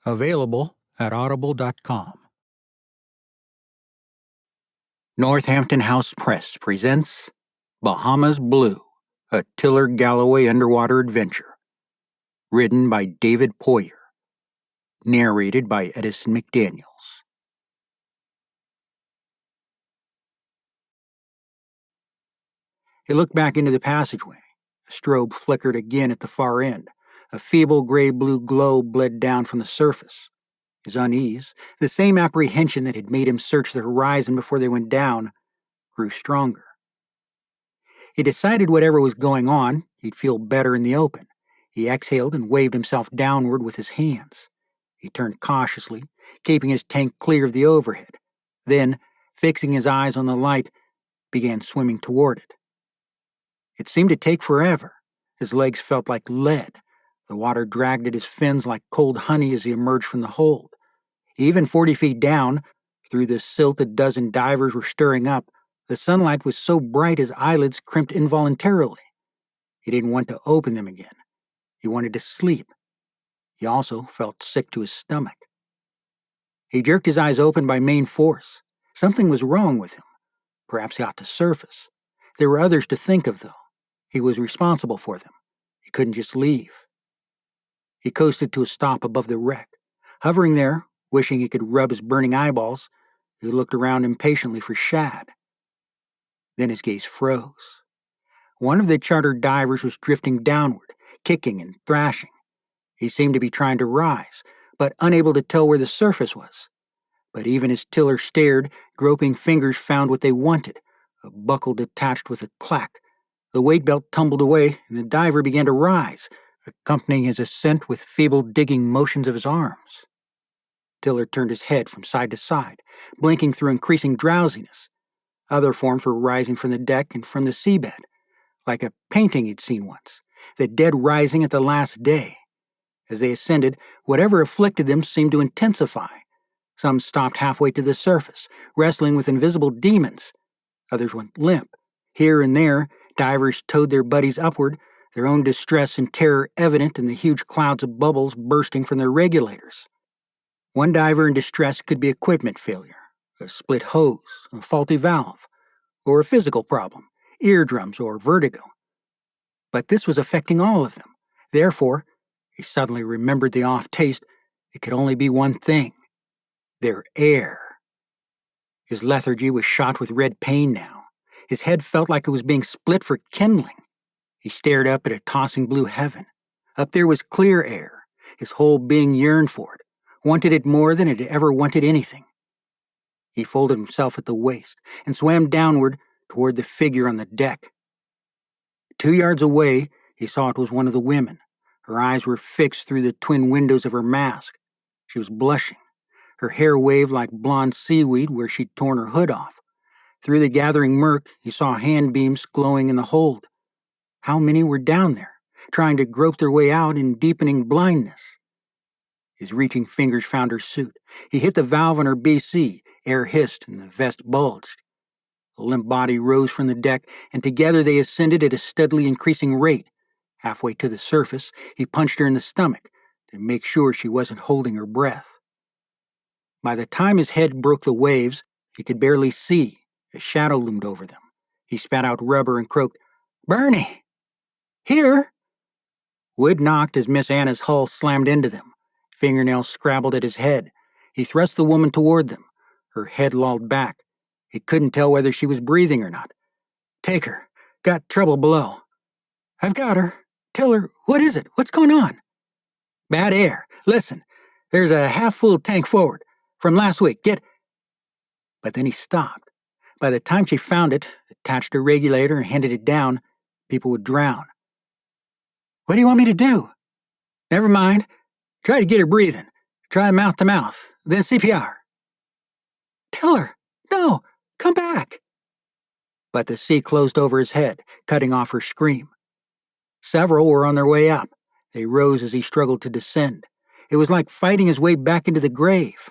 Available at audible.com. Northampton House Press presents Bahamas Blue, a Tiller Galloway underwater adventure. Written by David Poyer. Narrated by Edison McDaniels. He looked back into the passageway. A strobe flickered again at the far end. A feeble gray-blue glow bled down from the surface. His unease, the same apprehension that had made him search the horizon before they went down, grew stronger. He decided whatever was going on, he'd feel better in the open. He exhaled and waved himself downward with his hands. He turned cautiously, keeping his tank clear of the overhead. Then, fixing his eyes on the light, began swimming toward it. It seemed to take forever. His legs felt like lead. The water dragged at his fins like cold honey as he emerged from the hold. Even 40 feet down, through the silt a dozen divers were stirring up, the sunlight was so bright his eyelids crimped involuntarily. He didn't want to open them again. He wanted to sleep. He also felt sick to his stomach. He jerked his eyes open by main force. Something was wrong with him. Perhaps he ought to surface. There were others to think of, though. He was responsible for them. He couldn't just leave. He coasted to a stop above the wreck. Hovering there, wishing he could rub his burning eyeballs, he looked around impatiently for Shad. Then his gaze froze. One of the chartered divers was drifting downward, kicking and thrashing. He seemed to be trying to rise, but unable to tell where the surface was. But even as Tiller stared, groping fingers found what they wanted, a buckle detached with a clack. The weight belt tumbled away, and the diver began to rise, accompanying his ascent with feeble digging motions of his arms. Tiller turned his head from side to side, blinking through increasing drowsiness. Other forms were rising from the deck and from the seabed, like a painting he'd seen once, the dead rising at the last day. As they ascended, whatever afflicted them seemed to intensify. Some stopped halfway to the surface, wrestling with invisible demons. Others went limp. Here and there, divers towed their buddies upward, their own distress and terror evident in the huge clouds of bubbles bursting from their regulators. One diver in distress could be equipment failure, a split hose, a faulty valve, or a physical problem, eardrums or vertigo. But this was affecting all of them. Therefore, he suddenly remembered the off taste. It could only be one thing: their air. His lethargy was shot with red pain now. His head felt like it was being split for kindling. He stared up at a tossing blue heaven. Up there was clear air. His whole being yearned for it, wanted it more than it had ever wanted anything. He folded himself at the waist and swam downward toward the figure on the deck. 2 yards away, he saw it was one of the women. Her eyes were fixed through the twin windows of her mask. She was blushing. Her hair waved like blonde seaweed where she'd torn her hood off. Through the gathering murk, he saw hand beams glowing in the hold. How many were down there, trying to grope their way out in deepening blindness? His reaching fingers found her suit. He hit the valve on her BC, air hissed and the vest bulged. The limp body rose from the deck, and together they ascended at a steadily increasing rate. Halfway to the surface, he punched her in the stomach to make sure she wasn't holding her breath. By the time his head broke the waves, he could barely see. A shadow loomed over them. He spat out rubber and croaked, "Bernie! Here!" Wood knocked as Miss Anna's hull slammed into them. Fingernails scrabbled at his head. He thrust the woman toward them. Her head lolled back. He couldn't tell whether she was breathing or not. "Take her. Got trouble below." "I've got her. Tiller, what is it? What's going on?" "Bad air. Listen, there's a half-full tank forward. From last week. Get—" But then he stopped. By the time she found it, attached a regulator and handed it down, people would drown. "What do you want me to do?" "Never mind. Try to get her breathing. Try mouth to mouth. Then CPR." "Tiller, no! Come back!" But the sea closed over his head, cutting off her scream. Several were on their way up. They rose as he struggled to descend. It was like fighting his way back into the grave.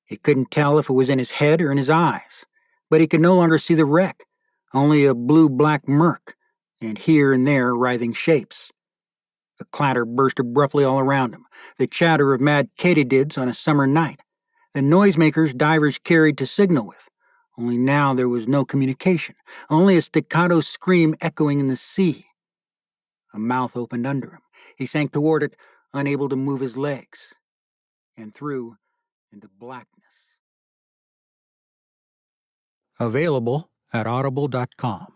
He couldn't tell if it was in his head or in his eyes. But he could no longer see the wreck, only a blue-black murk, and here and there writhing shapes. A clatter burst abruptly all around him. the chatter of mad katydids on a summer night, the noisemakers divers carried to signal with. Only now there was no communication, only a staccato scream echoing in the sea. A mouth opened under him. He sank toward it, unable to move his legs, and through into blackness. Available at audible.com.